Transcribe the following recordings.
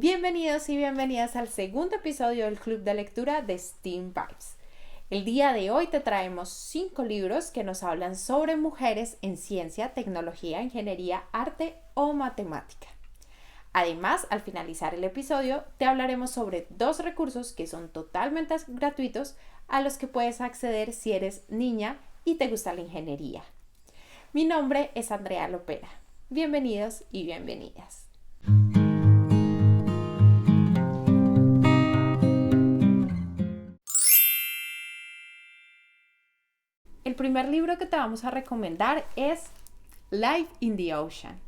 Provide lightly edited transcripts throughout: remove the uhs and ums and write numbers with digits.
Bienvenidos y bienvenidas al segundo episodio del Club de Lectura de STEAM Vibes. El día de hoy te traemos 5 libros que nos hablan sobre mujeres en ciencia, tecnología, ingeniería, arte o matemática. Además, al finalizar el episodio, te hablaremos sobre 2 recursos que son totalmente gratuitos a los que puedes acceder si eres niña y te gusta la ingeniería. Mi nombre es Andrea Lopera. Bienvenidos y bienvenidas. El primer libro que te vamos a recomendar es Life in the Ocean,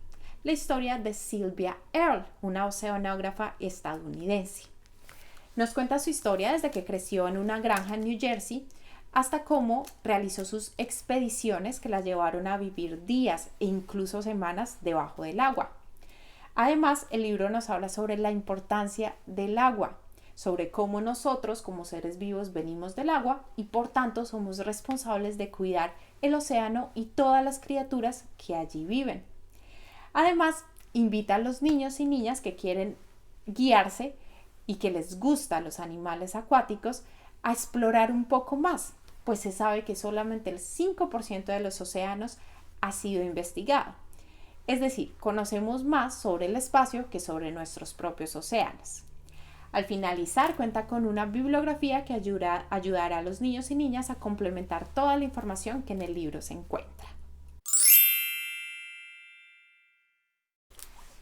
la historia de Sylvia Earle, una oceanógrafa estadounidense. Nos cuenta su historia desde que creció en una granja en New Jersey hasta cómo realizó sus expediciones que la llevaron a vivir días e incluso semanas debajo del agua. Además, el libro nos habla sobre la importancia del agua, sobre cómo nosotros como seres vivos venimos del agua y por tanto somos responsables de cuidar el océano y todas las criaturas que allí viven. Además, invita a los niños y niñas que quieren guiarse y que les gustan los animales acuáticos a explorar un poco más, pues se sabe que solamente el 5% de los océanos ha sido investigado. Es decir, conocemos más sobre el espacio que sobre nuestros propios océanos. Al finalizar, cuenta con una bibliografía que ayudará a los niños y niñas a complementar toda la información que en el libro se encuentra.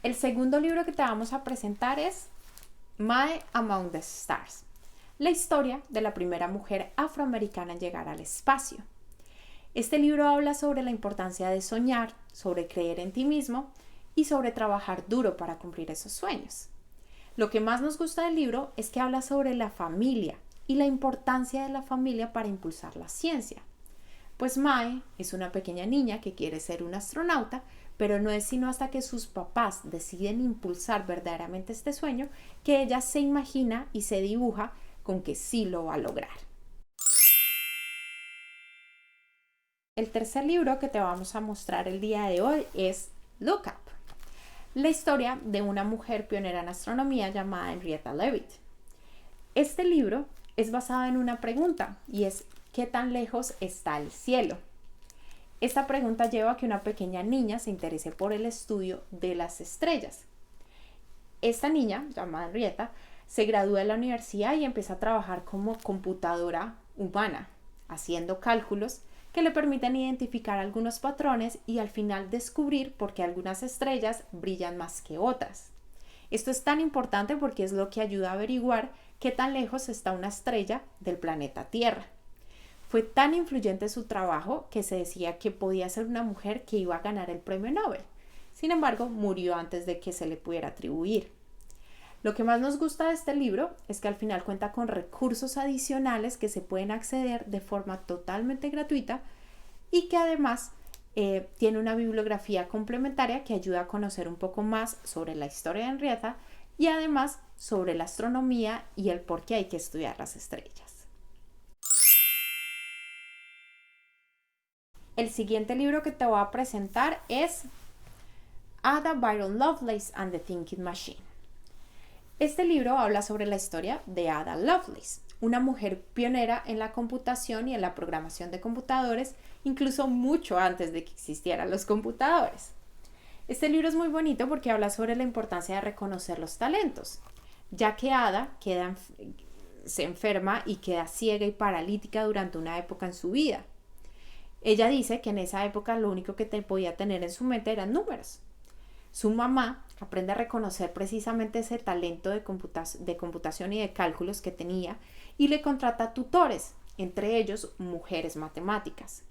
El segundo libro que te vamos a presentar es Mae Among the Stars, la historia de la primera mujer afroamericana en llegar al espacio. Este libro habla sobre la importancia de soñar, sobre creer en ti mismo y sobre trabajar duro para cumplir esos sueños. Lo que más nos gusta del libro es que habla sobre la familia y la importancia de la familia para impulsar la ciencia. Pues Mae es una pequeña niña que quiere ser una astronauta, pero no es sino hasta que sus papás deciden impulsar verdaderamente este sueño que ella se imagina y se dibuja con que sí lo va a lograr. El tercer libro que te vamos a mostrar el día de hoy es Look Up, la historia de una mujer pionera en astronomía llamada Henrietta Leavitt. Este libro es basado en una pregunta y es ¿qué tan lejos está el cielo? Esta pregunta lleva a que una pequeña niña se interese por el estudio de las estrellas. Esta niña, llamada Henrietta, se gradúa de la universidad y empieza a trabajar como computadora humana, haciendo cálculos que le permiten identificar algunos patrones y al final descubrir por qué algunas estrellas brillan más que otras. Esto es tan importante porque es lo que ayuda a averiguar qué tan lejos está una estrella del planeta Tierra. Fue tan influyente su trabajo que se decía que podía ser una mujer que iba a ganar el premio Nobel. Sin embargo, murió antes de que se le pudiera atribuir. Lo que más nos gusta de este libro es que al final cuenta con recursos adicionales que se pueden acceder de forma totalmente gratuita y que además tiene una bibliografía complementaria que ayuda a conocer un poco más sobre la historia de Henrietta y además sobre la astronomía y el por qué hay que estudiar las estrellas. El siguiente libro que te voy a presentar es Ada Byron Lovelace and the Thinking Machine. Este libro habla sobre la historia de Ada Lovelace, una mujer pionera en la computación y en la programación de computadores, incluso mucho antes de que existieran los computadores. Este libro es muy bonito porque habla sobre la importancia de reconocer los talentos, ya que Ada se enferma y queda ciega y paralítica durante una época en su vida. Ella dice que en esa época lo único que podía tener en su mente eran números. Su mamá aprende a reconocer precisamente ese talento de computación y de cálculos que tenía y le contrata tutores, entre ellos mujeres matemáticas.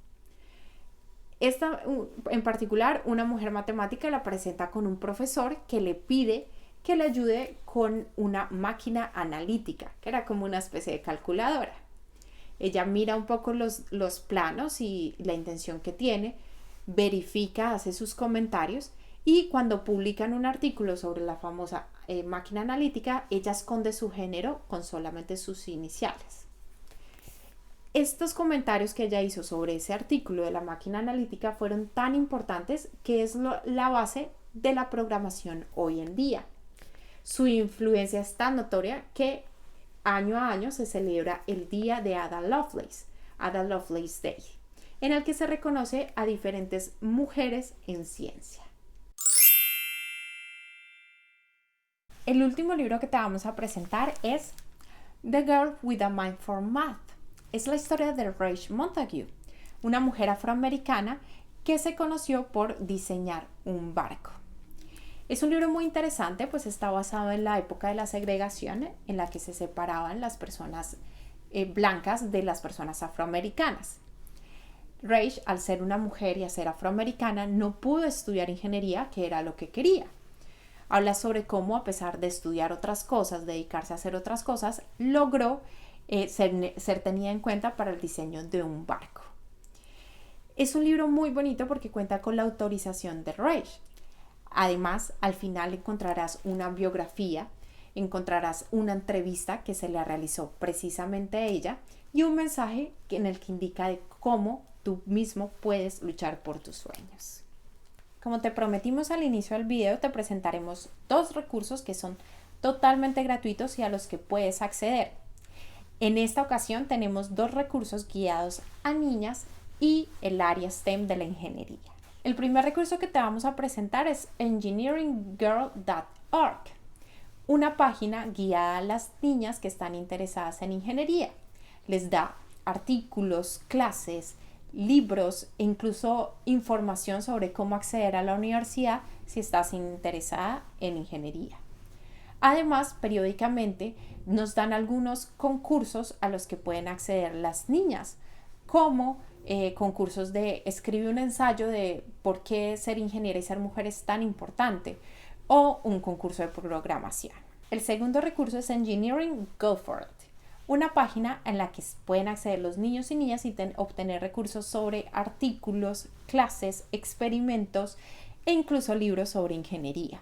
Esta, en particular, una mujer matemática la presenta con un profesor que le pide que le ayude con una máquina analítica, que era como una especie de calculadora. Ella mira un poco los planos y la intención que tiene, verifica, hace sus comentarios y cuando publican un artículo sobre la famosa máquina analítica, ella esconde su género con solamente sus iniciales. Estos comentarios que ella hizo sobre ese artículo de la máquina analítica fueron tan importantes que es la base de la programación hoy en día. Su influencia es tan notoria que año a año se celebra el Día de Ada Lovelace, Ada Lovelace Day, en el que se reconoce a diferentes mujeres en ciencia. El último libro que te vamos a presentar es The Girl with a Mind for Math. Es la historia de Rachel Montague, una mujer afroamericana que se conoció por diseñar un barco. Es un libro muy interesante, pues está basado en la época de la segregación, en la que se separaban las personas blancas de las personas afroamericanas. Rachel, al ser una mujer y a ser afroamericana, no pudo estudiar ingeniería, que era lo que quería. Habla sobre cómo, a pesar de estudiar otras cosas, dedicarse a hacer otras cosas, logró ser tenida en cuenta para el diseño de un barco. Es un libro muy bonito porque cuenta con la autorización de Rachel. Además, al final encontrarás una biografía, encontrarás una entrevista que se le realizó precisamente a ella y un mensaje en el que indica de cómo tú mismo puedes luchar por tus sueños. Como te prometimos al inicio del video, te presentaremos 2 recursos que son totalmente gratuitos y a los que puedes acceder. En esta ocasión tenemos 2 recursos guiados a niñas y el área STEM de la ingeniería. El primer recurso que te vamos a presentar es engineeringgirl.org, una página guiada a las niñas que están interesadas en ingeniería. Les da artículos, clases, libros e incluso información sobre cómo acceder a la universidad si estás interesada en ingeniería. Además, periódicamente nos dan algunos concursos a los que pueden acceder las niñas, como concursos de escribe un ensayo de por qué ser ingeniera y ser mujer es tan importante, o un concurso de programación. El segundo recurso es Engineering Go For It, una página en la que pueden acceder los niños y niñas y obtener recursos sobre artículos, clases, experimentos e incluso libros sobre ingeniería.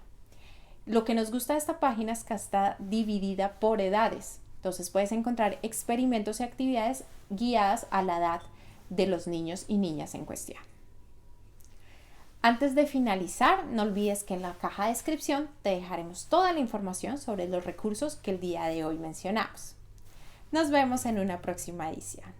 Lo que nos gusta de esta página es que está dividida por edades, entonces puedes encontrar experimentos y actividades guiadas a la edad de los niños y niñas en cuestión. Antes de finalizar, no olvides que en la caja de descripción te dejaremos toda la información sobre los recursos que el día de hoy mencionamos. Nos vemos en una próxima edición.